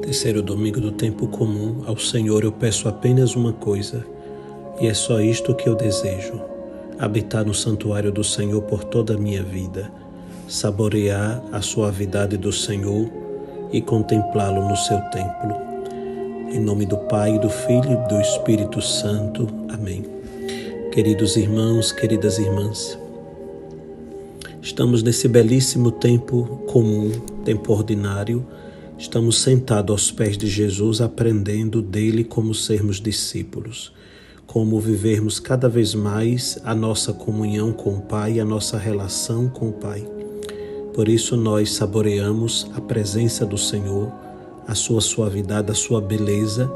Terceiro domingo do tempo comum, ao Senhor eu peço apenas uma coisa, e é só isto que eu desejo: habitar no santuário do Senhor por toda a minha vida, saborear a suavidade do Senhor e contemplá-lo no seu templo. Em nome do Pai, do Filho e do Espírito Santo. Amém. Queridos irmãos, queridas irmãs, estamos nesse belíssimo tempo comum, tempo ordinário. Estamos sentados aos pés de Jesus, aprendendo dele como sermos discípulos, como vivermos cada vez mais a nossa comunhão com o Pai, a nossa relação com o Pai. Por isso nós saboreamos a presença do Senhor, a sua suavidade, a sua beleza,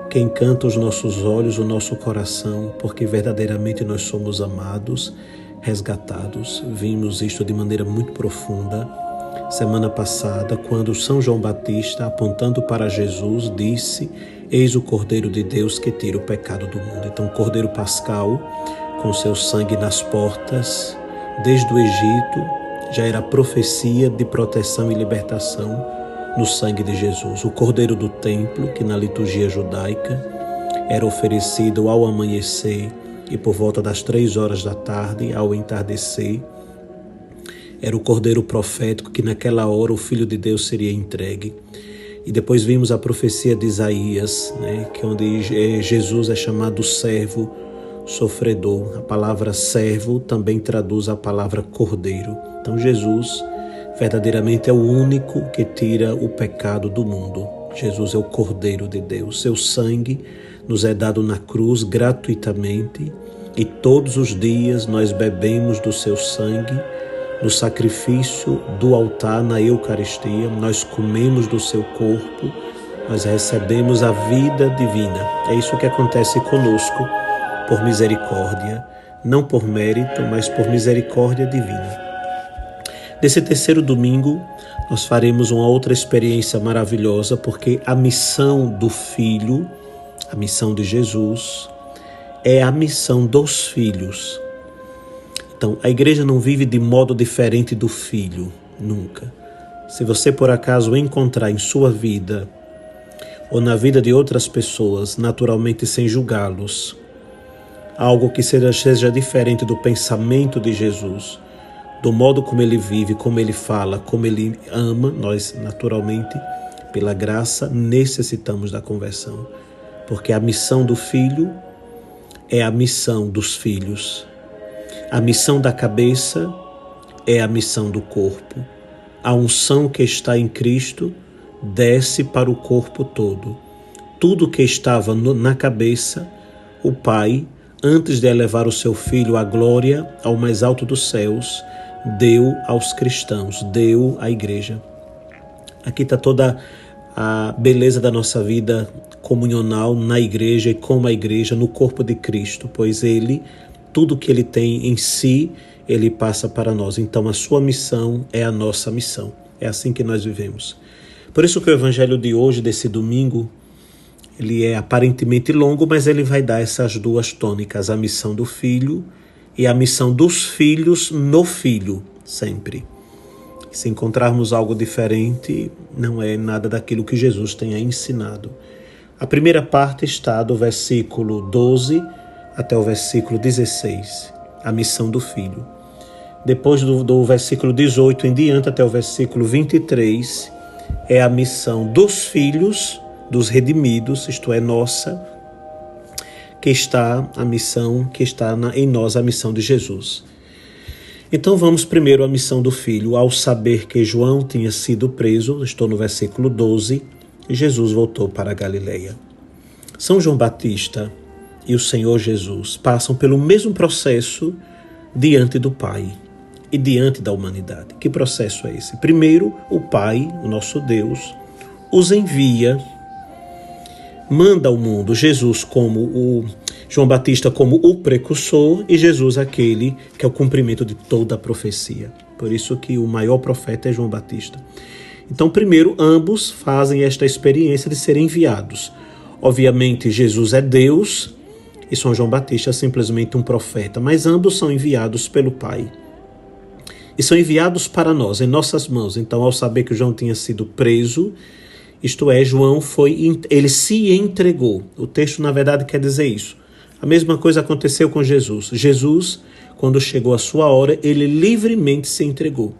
que encanta os nossos olhos, o nosso coração, porque verdadeiramente nós somos amados, resgatados. Vimos isto de maneira muito profunda semana passada, quando São João Batista, apontando para Jesus, disse: eis o Cordeiro de Deus que tira o pecado do mundo. Então, o Cordeiro Pascal, com seu sangue nas portas, desde o Egito, já era profecia de proteção e libertação no sangue de Jesus. O Cordeiro do Templo, que na liturgia judaica era oferecido ao amanhecer e por volta das 3 horas da tarde, ao entardecer, era o Cordeiro profético que naquela hora o Filho de Deus seria entregue. E depois vimos a profecia de Isaías, que onde Jesus é chamado servo sofredor. A palavra servo também traduz a palavra cordeiro. Então Jesus verdadeiramente é o único que tira o pecado do mundo. Jesus é o Cordeiro de Deus. Seu sangue nos é dado na cruz gratuitamente e todos os dias nós bebemos do seu sangue. No sacrifício do altar, na Eucaristia, nós comemos do seu corpo, nós recebemos a vida divina. É isso que acontece conosco, por misericórdia, não por mérito, mas por misericórdia divina. Nesse terceiro domingo, nós faremos uma outra experiência maravilhosa, porque a missão do Filho, a missão de Jesus, é a missão dos filhos. Então, a igreja não vive de modo diferente do Filho, nunca. Se você por acaso encontrar em sua vida ou na vida de outras pessoas, naturalmente sem julgá-los, algo que seja diferente do pensamento de Jesus, do modo como ele vive, como ele fala, como ele ama, nós naturalmente, pela graça, necessitamos da conversão. Porque a missão do Filho é a missão dos filhos. A missão da cabeça é a missão do corpo. A unção que está em Cristo desce para o corpo todo. Tudo que estava na cabeça, o Pai, antes de elevar o seu Filho à glória, ao mais alto dos céus, deu aos cristãos, deu à igreja. Aqui está toda a beleza da nossa vida comunional na igreja e com a igreja, no corpo de Cristo, pois ele, tudo que ele tem em si, ele passa para nós. Então a sua missão é a nossa missão. É assim que nós vivemos. Por isso que o evangelho de hoje, desse domingo, ele é aparentemente longo, mas ele vai dar essas duas tônicas, a missão do Filho e a missão dos filhos no Filho, sempre. Se encontrarmos algo diferente, não é nada daquilo que Jesus tenha ensinado. A primeira parte está do versículo 12 até o versículo 16, a missão do Filho. Depois do versículo 18 em diante até o versículo 23, é a missão dos filhos, dos redimidos, isto é, nossa, que está a missão, que está em nós, a missão de Jesus. Então vamos primeiro à missão do Filho. Ao saber que João tinha sido preso, estou no versículo 12, e Jesus voltou para a Galileia. São João Batista e o Senhor Jesus passam pelo mesmo processo diante do Pai e diante da humanidade. Que processo é esse? Primeiro, o Pai, o nosso Deus, os envia, manda ao mundo Jesus João Batista como o precursor e Jesus aquele que é o cumprimento de toda a profecia. Por isso que o maior profeta é João Batista. Então, primeiro, ambos fazem esta experiência de serem enviados. Obviamente, Jesus é Deus e São João Batista é simplesmente um profeta, mas ambos são enviados pelo Pai. E são enviados para nós, em nossas mãos. Então, ao saber que João tinha sido preso Isto é, ele se entregou. O texto, na verdade, quer dizer isso. A mesma coisa aconteceu com Jesus. Jesus, quando chegou a sua hora, ele livremente se entregou.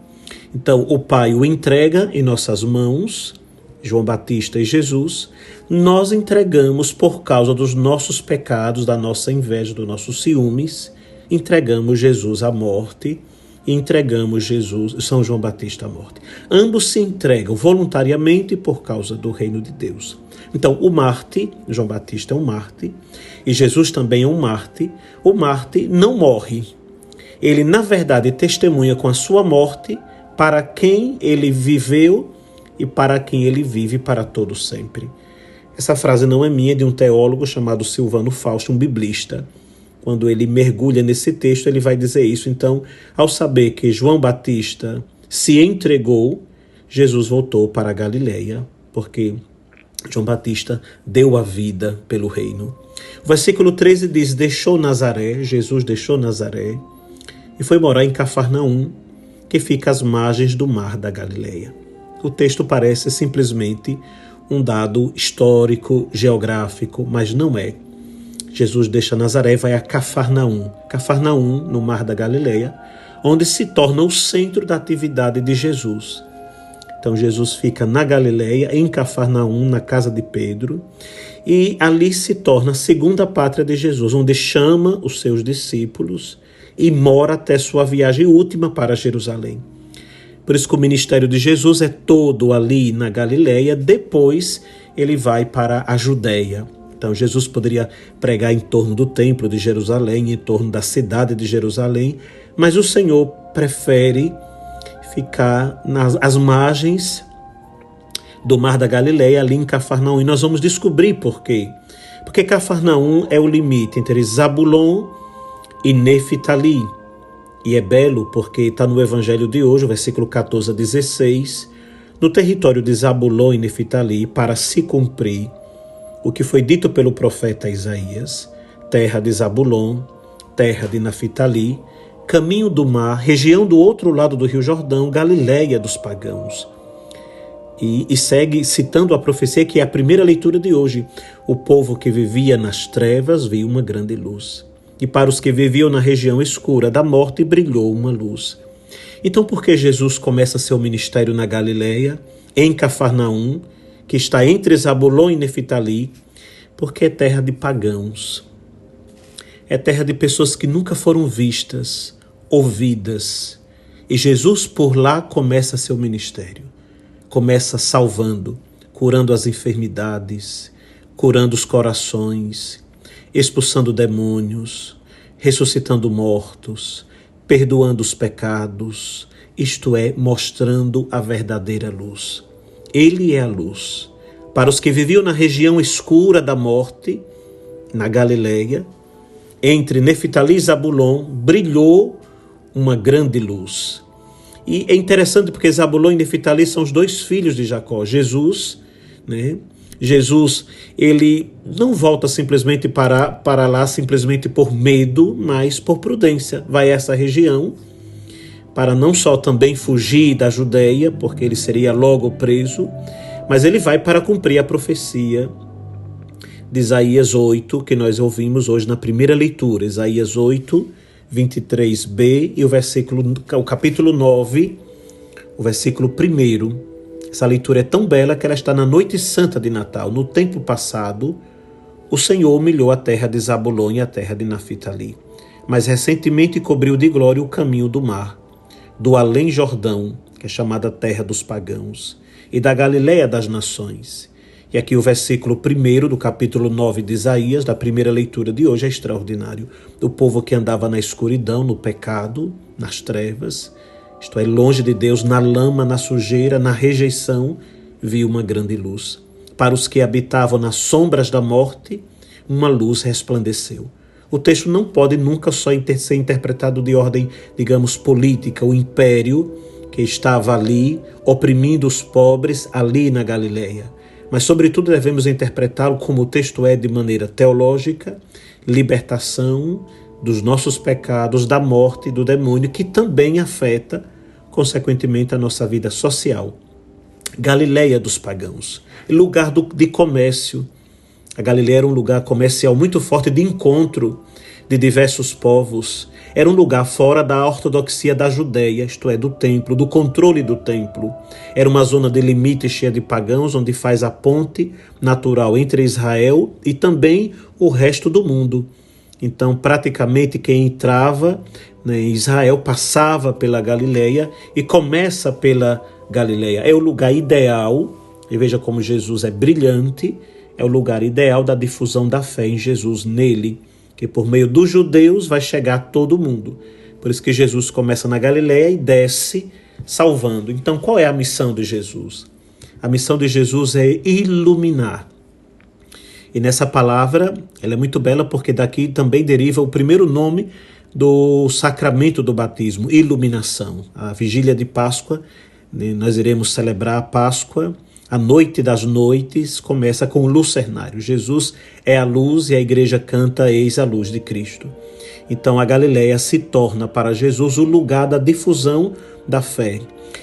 Então, o Pai o entrega em nossas mãos, João Batista e Jesus. Nós entregamos por causa dos nossos pecados, da nossa inveja, dos nossos ciúmes, entregamos Jesus à morte e entregamos São João Batista à morte. Ambos se entregam voluntariamente por causa do reino de Deus. Então, o Marte, João Batista é um Marte, e Jesus também é um Marte. O Marte não morre. Ele, na verdade, testemunha com a sua morte para quem ele viveu e para quem ele vive para todo sempre. Essa frase não é minha, é de um teólogo chamado Silvano Fausto, um biblista. Quando ele mergulha nesse texto, ele vai dizer isso. Então, ao saber que João Batista se entregou, Jesus voltou para a Galileia, porque João Batista deu a vida pelo reino. O versículo 13 diz, Jesus deixou Nazaré e foi morar em Cafarnaum, que fica às margens do mar da Galileia. O texto parece simplesmente um dado histórico, geográfico, mas não é. Jesus deixa Nazaré e vai a Cafarnaum. Cafarnaum, no mar da Galileia, onde se torna o centro da atividade de Jesus. Então Jesus fica na Galileia, em Cafarnaum, na casa de Pedro, e ali se torna a segunda pátria de Jesus, onde chama os seus discípulos e mora até sua viagem última para Jerusalém. Por isso que o ministério de Jesus é todo ali na Galileia, depois ele vai para a Judéia. Então Jesus poderia pregar em torno do templo de Jerusalém, em torno da cidade de Jerusalém, mas o Senhor prefere ficar às margens do mar da Galileia, ali em Cafarnaum. E nós vamos descobrir por quê. Porque Cafarnaum é o limite entre Zabulon e Neftali. E é belo porque está no evangelho de hoje, o versículo 14 a 16, no território de Zabulon e Neftali, para se cumprir o que foi dito pelo profeta Isaías, terra de Zabulon, terra de Neftali, caminho do mar, região do outro lado do Rio Jordão, Galileia dos pagãos. E segue citando a profecia que é a primeira leitura de hoje. O povo que vivia nas trevas viu uma grande luz. E para os que viviam na região escura da morte brilhou uma luz. Então por que Jesus começa seu ministério na Galileia, em Cafarnaum, que está entre Zabulon e Neftali? Porque é terra de pagãos. É terra de pessoas que nunca foram vistas, ouvidas. E Jesus por lá começa seu ministério. Começa salvando, curando as enfermidades, curando os corações, expulsando demônios, ressuscitando mortos, perdoando os pecados, isto é, mostrando a verdadeira luz. Ele é a luz. Para os que viviam na região escura da morte, na Galileia, entre Neftali e Zabulon, brilhou uma grande luz. E é interessante porque Zabulon e Neftali são os dois filhos de Jacó. Jesus, ele não volta simplesmente para lá simplesmente por medo, mas por prudência. Vai a essa região para não só também fugir da Judeia, porque ele seria logo preso, mas ele vai para cumprir a profecia de Isaías 8, que nós ouvimos hoje na primeira leitura. Isaías 8, 23b e o capítulo 9, o versículo 1. Essa leitura é tão bela que ela está na noite santa de Natal. No tempo passado, o Senhor humilhou a terra de Zabulon e a terra de Neftali, mas recentemente cobriu de glória o caminho do mar, do além Jordão, que é chamada terra dos pagãos, e da Galileia das nações. E aqui o versículo 1 do capítulo 9 de Isaías, da primeira leitura de hoje, é extraordinário. O povo que andava na escuridão, no pecado, nas trevas, isto é, longe de Deus, na lama, na sujeira, na rejeição, viu uma grande luz. Para os que habitavam nas sombras da morte, uma luz resplandeceu. O texto não pode nunca só ser interpretado de ordem, digamos, política. O império que estava ali, oprimindo os pobres, ali na Galileia. Mas, sobretudo, devemos interpretá-lo como o texto é de maneira teológica, libertação dos nossos pecados, da morte e do demônio, que também afeta, consequentemente, a nossa vida social. Galileia dos pagãos, lugar de comércio. A Galileia era um lugar comercial muito forte de encontro de diversos povos. Era um lugar fora da ortodoxia da Judéia, isto é, do templo, do controle do templo. Era uma zona de limite cheia de pagãos, onde faz a ponte natural entre Israel e também o resto do mundo. Então, praticamente, quem entrava em Israel passava pela Galileia e começa pela Galileia. É o lugar ideal, e veja como Jesus é brilhante, é o lugar ideal da difusão da fé em Jesus, nele, que por meio dos judeus vai chegar a todo mundo. Por isso que Jesus começa na Galileia e desce salvando. Então, qual é a missão de Jesus? A missão de Jesus é iluminar. E nessa palavra, ela é muito bela porque daqui também deriva o primeiro nome do sacramento do batismo, iluminação. A vigília de Páscoa, nós iremos celebrar a Páscoa. A noite das noites começa com o lucernário. Jesus é a luz e a igreja canta Eis a luz de Cristo. Então a Galileia se torna para Jesus o lugar da difusão da fé.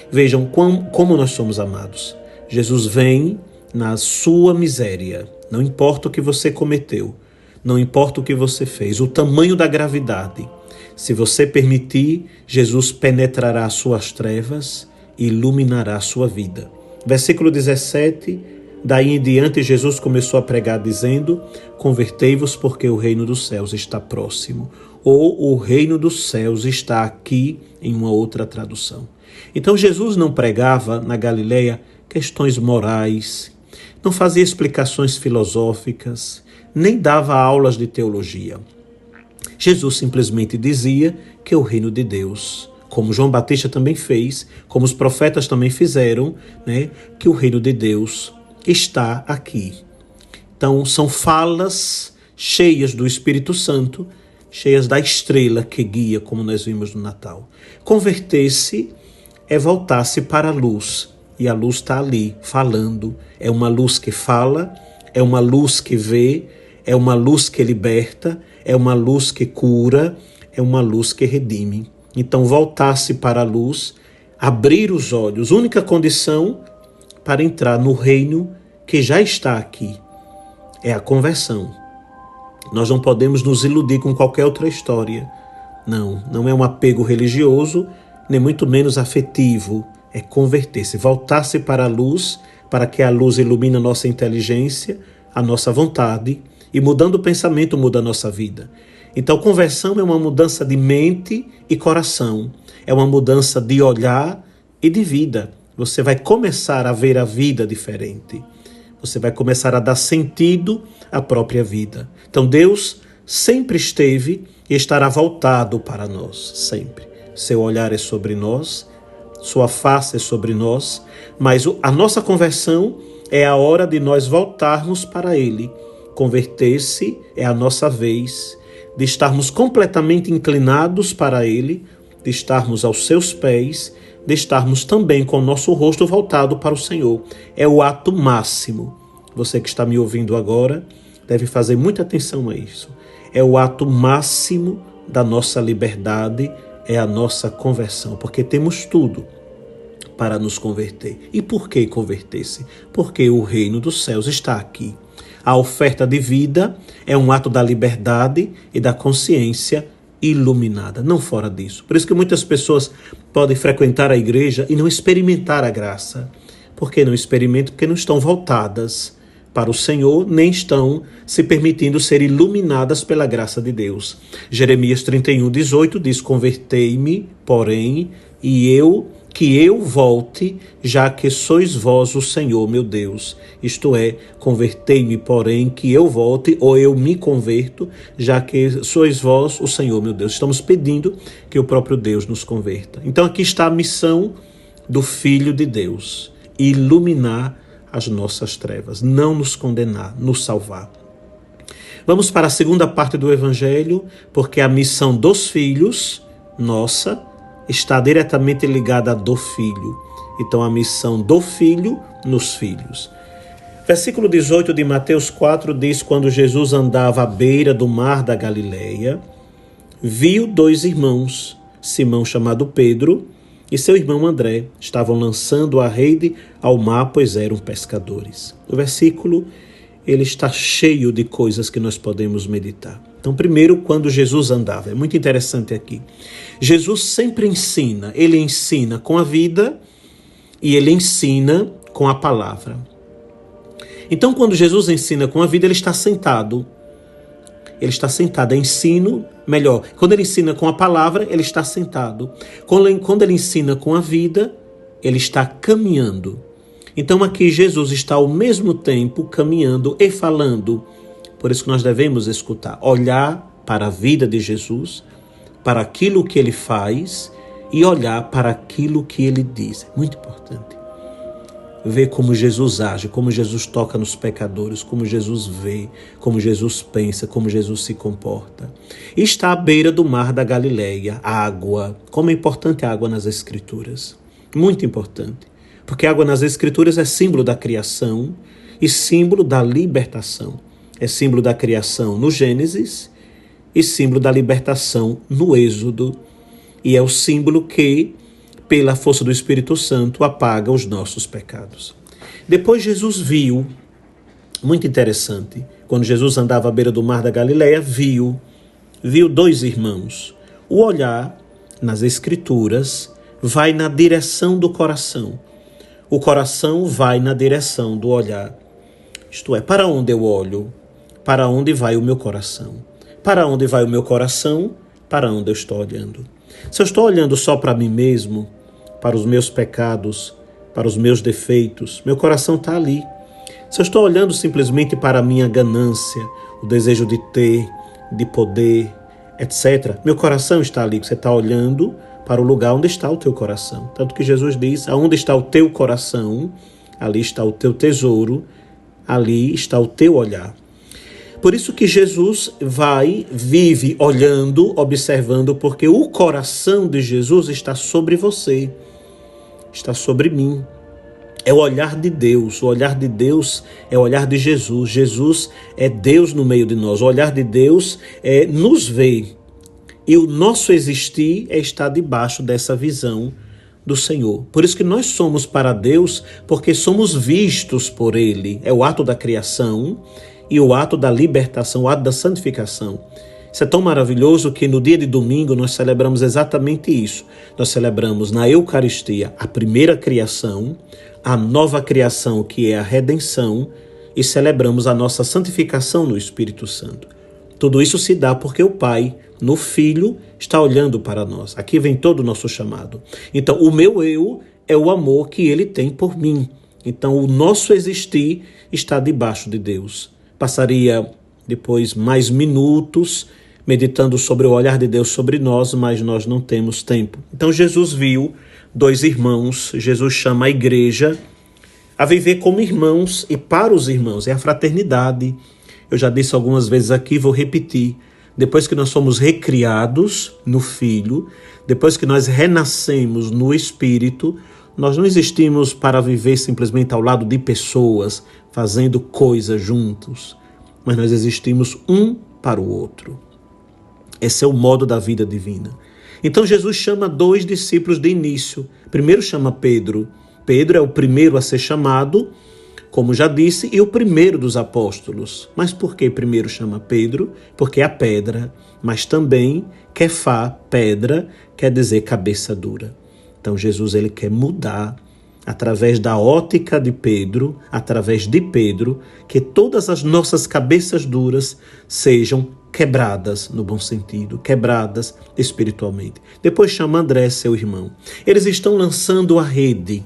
Vejam como nós somos amados. Jesus vem na sua miséria. Não importa o que você cometeu, não importa o que você fez, o tamanho da gravidade. Se você permitir, Jesus penetrará as suas trevas e iluminará a sua vida. Versículo 17, daí em diante Jesus começou a pregar dizendo: convertei-vos porque o reino dos céus está próximo. Ou o reino dos céus está aqui, em uma outra tradução. Então Jesus não pregava na Galileia questões morais, não fazia explicações filosóficas, nem dava aulas de teologia. Jesus simplesmente dizia que o reino de Deus, como João Batista também fez, como os profetas também fizeram, que o reino de Deus está aqui. Então, são falas cheias do Espírito Santo, cheias da estrela que guia, como nós vimos no Natal. Converter-se é voltar-se para a luz, e a luz está ali, falando. É uma luz que fala, é uma luz que vê, é uma luz que liberta, é uma luz que cura, é uma luz que redime. Então, voltar-se para a luz, abrir os olhos, única condição para entrar no reino que já está aqui, é a conversão. Nós não podemos nos iludir com qualquer outra história. Não é um apego religioso, nem muito menos afetivo. É converter-se, voltar-se para a luz, para que a luz ilumine a nossa inteligência, a nossa vontade, e mudando o pensamento muda a nossa vida. Então, conversão é uma mudança de mente e coração. É uma mudança de olhar e de vida. Você vai começar a ver a vida diferente. Você vai começar a dar sentido à própria vida. Então, Deus sempre esteve e estará voltado para nós, sempre. Seu olhar é sobre nós, sua face é sobre nós, mas a nossa conversão é a hora de nós voltarmos para Ele. Converter-se é a nossa vez de estarmos completamente inclinados para Ele, de estarmos aos seus pés, de estarmos também com o nosso rosto voltado para o Senhor. É o ato máximo. Você que está me ouvindo agora deve fazer muita atenção a isso. É o ato máximo da nossa liberdade, é a nossa conversão, porque temos tudo para nos converter. E por que converter-se? Porque o reino dos céus está aqui. A oferta de vida é um ato da liberdade e da consciência iluminada, não fora disso. Por isso que muitas pessoas podem frequentar a igreja e não experimentar a graça. Por que não experimentam? Porque não estão voltadas para o Senhor, nem estão se permitindo ser iluminadas pela graça de Deus. Jeremias 31:18 diz: convertei-me, porém, que eu volte, já que sois vós o Senhor meu Deus. Isto é, convertei-me, porém, que eu volte, ou eu me converto, já que sois vós o Senhor meu Deus. Estamos pedindo que o próprio Deus nos converta. Então aqui está a missão do Filho de Deus: iluminar as nossas trevas, não nos condenar, nos salvar. Vamos para a segunda parte do Evangelho, porque a missão dos filhos, nossa, está diretamente ligada à do Filho. Então, a missão do Filho nos filhos. Versículo 18 de Mateus 4 diz: quando Jesus andava à beira do mar da Galileia, viu dois irmãos, Simão chamado Pedro e seu irmão André estavam lançando a rede ao mar, pois eram pescadores. O versículo ele está cheio de coisas que nós podemos meditar. Então, primeiro, quando Jesus andava, é muito interessante aqui. Jesus sempre ensina, ele ensina com a vida e ele ensina com a palavra. Então, quando Jesus ensina com a vida, ele está sentado. Ele está sentado, é ensino, melhor, quando ele ensina com a palavra, ele está sentado. Quando ele ensina com a vida, ele está caminhando. Então aqui Jesus está ao mesmo tempo caminhando e falando. Por isso que nós devemos escutar, olhar para a vida de Jesus, para aquilo que ele faz e olhar para aquilo que ele diz. É muito importante. Ver como Jesus age, como Jesus toca nos pecadores, como Jesus vê, como Jesus pensa, como Jesus se comporta. E está à beira do mar da Galileia, água. Como é importante a água nas Escrituras. Muito importante. Porque a água nas Escrituras é símbolo da criação e símbolo da libertação. É símbolo da criação no Gênesis e símbolo da libertação no Êxodo. E é o símbolo que, pela força do Espírito Santo, apaga os nossos pecados. Depois Jesus viu, muito interessante, quando Jesus andava à beira do mar da Galileia, viu dois irmãos. O olhar nas Escrituras vai na direção do coração. O coração vai na direção do olhar. Isto é, para onde eu olho? Para onde vai o meu coração? Para onde vai o meu coração? Para onde eu estou olhando? Se eu estou olhando só para mim mesmo, para os meus pecados, para os meus defeitos, meu coração está ali. Se eu estou olhando simplesmente para a minha ganância, o desejo de ter, de poder, etc., meu coração está ali. Você está olhando para o lugar onde está o teu coração. Tanto que Jesus diz, aonde está o teu coração, ali está o teu tesouro, ali está o teu olhar. Por isso que Jesus vive olhando, observando, porque o coração de Jesus está sobre você, está sobre mim. É o olhar de Deus, o olhar de Deus é o olhar de Jesus. Jesus é Deus no meio de nós, o olhar de Deus nos vê. E o nosso existir é estar debaixo dessa visão do Senhor. Por isso que nós somos para Deus, porque somos vistos por Ele. É o ato da criação e o ato da libertação, o ato da santificação. Isso é tão maravilhoso que no dia de domingo nós celebramos exatamente isso. Nós celebramos na Eucaristia a primeira criação, a nova criação que é a redenção e celebramos a nossa santificação no Espírito Santo. Tudo isso se dá porque o Pai, no Filho, está olhando para nós. Aqui vem todo o nosso chamado. Então, o meu eu é o amor que Ele tem por mim. Então, o nosso existir está debaixo de Deus. Passaria depois mais minutos meditando sobre o olhar de Deus sobre nós, mas nós não temos tempo. Então, Jesus viu dois irmãos. Jesus chama a igreja a viver como irmãos e para os irmãos. É a fraternidade. Eu já disse algumas vezes aqui, vou repetir. Depois que nós somos recriados no Filho, depois que nós renascemos no Espírito, nós não existimos para viver simplesmente ao lado de pessoas, fazendo coisas juntos, mas nós existimos um para o outro. Esse é o modo da vida divina. Então Jesus chama dois discípulos de início. Primeiro chama Pedro. Pedro é o primeiro a ser chamado, como já disse, e o primeiro dos apóstolos. Mas por que primeiro chama Pedro? Porque é a pedra, mas também Kefá, pedra, quer dizer cabeça dura. Então Jesus ele quer mudar, através da ótica de Pedro, através de Pedro, que todas as nossas cabeças duras sejam quebradas no bom sentido, quebradas espiritualmente. Depois chama André, seu irmão. Eles estão lançando a rede.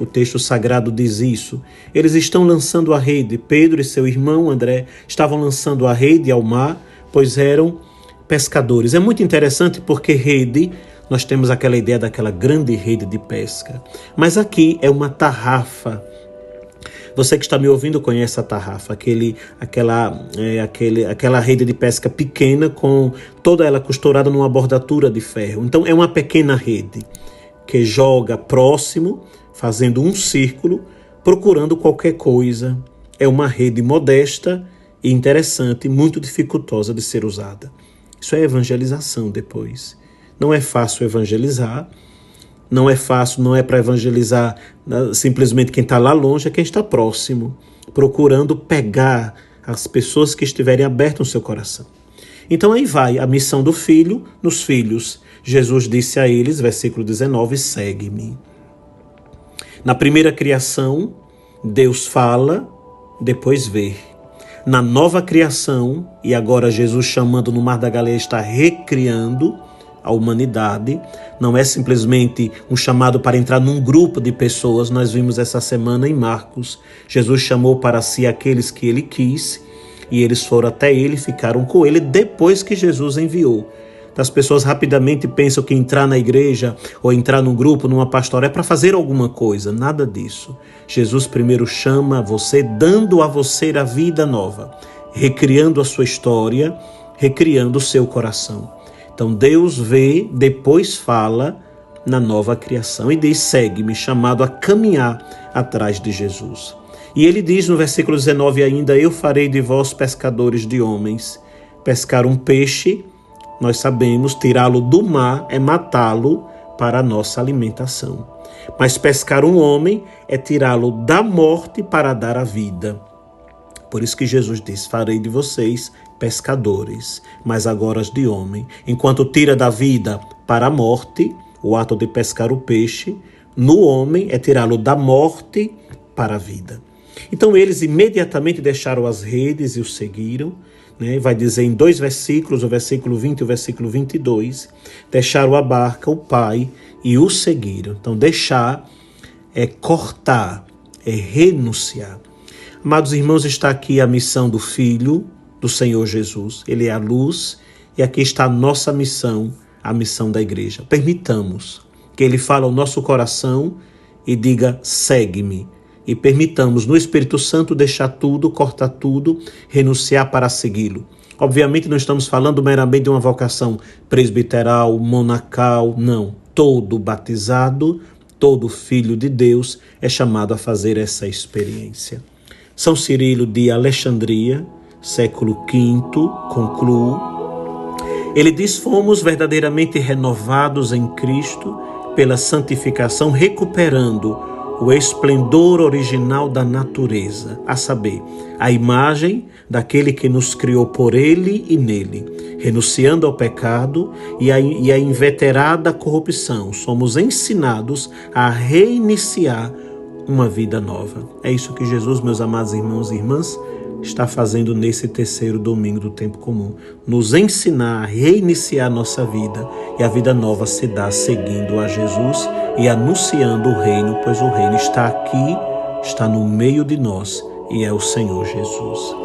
O texto sagrado diz isso. Eles estão lançando a rede. Pedro e seu irmão André estavam lançando a rede ao mar, pois eram pescadores. É muito interessante porque rede, nós temos aquela ideia daquela grande rede de pesca. Mas aqui é uma tarrafa. Você que está me ouvindo conhece a tarrafa, aquela rede de pesca pequena com toda ela costurada numa bordatura de ferro. Então é uma pequena rede que joga próximo, fazendo um círculo, procurando qualquer coisa. É uma rede modesta e interessante, muito dificultosa de ser usada. Isso é evangelização depois. Não é fácil evangelizar, Não é fácil, não é para evangelizar simplesmente quem está lá longe, é quem está próximo, procurando pegar as pessoas que estiverem abertas no seu coração. Então aí vai a missão do filho nos filhos. Jesus disse a eles, versículo 19, segue-me. Na primeira criação, Deus fala, depois vê. Na nova criação, e agora Jesus chamando no Mar da Galileia, está recriando a humanidade. Não é simplesmente um chamado para entrar num grupo de pessoas. Nós vimos essa semana em Marcos. Jesus chamou para si aqueles que ele quis, e eles foram até ele e ficaram com ele depois que Jesus enviou. As pessoas rapidamente pensam que entrar na igreja ou entrar num grupo, numa pastoral, é para fazer alguma coisa. Nada disso. Jesus primeiro chama você, dando a você a vida nova, recriando a sua história, recriando o seu coração. Então Deus vê, depois fala na nova criação e diz, segue-me, chamado a caminhar atrás de Jesus. E ele diz no versículo 19 ainda, eu farei de vós pescadores de homens. Pescar um peixe, nós sabemos, tirá-lo do mar é matá-lo para a nossa alimentação. Mas pescar um homem é tirá-lo da morte para dar a vida. Por isso que Jesus diz, farei de vocês pescadores, mas agora de homem. Enquanto tira da vida para a morte, o ato de pescar o peixe, no homem é tirá-lo da morte para a vida. Então eles imediatamente deixaram as redes e o seguiram. Vai dizer em 2 versículos, o versículo 20 e o versículo 22, deixaram a barca, o pai, e o seguiram. Então deixar é cortar, é renunciar. Amados irmãos, está aqui a missão do Filho do Senhor Jesus. Ele é a luz e aqui está a nossa missão, a missão da igreja. Permitamos que ele fale ao nosso coração e diga, segue-me. E permitamos no Espírito Santo deixar tudo, cortar tudo, renunciar para segui-lo. Obviamente não estamos falando meramente de uma vocação presbiteral, monacal, não. Todo batizado, todo filho de Deus é chamado a fazer essa experiência. São Cirilo de Alexandria, século V, concluo. Ele diz, fomos verdadeiramente renovados em Cristo pela santificação, recuperando o esplendor original da natureza, a saber, a imagem daquele que nos criou por ele e nele, renunciando ao pecado e a inveterada corrupção. Somos ensinados a reiniciar uma vida nova. É isso que Jesus, meus amados irmãos e irmãs, está fazendo nesse terceiro domingo do tempo comum. Nos ensinar a reiniciar nossa vida, e a vida nova se dá seguindo a Jesus e anunciando o reino, pois o reino está aqui, está no meio de nós e é o Senhor Jesus.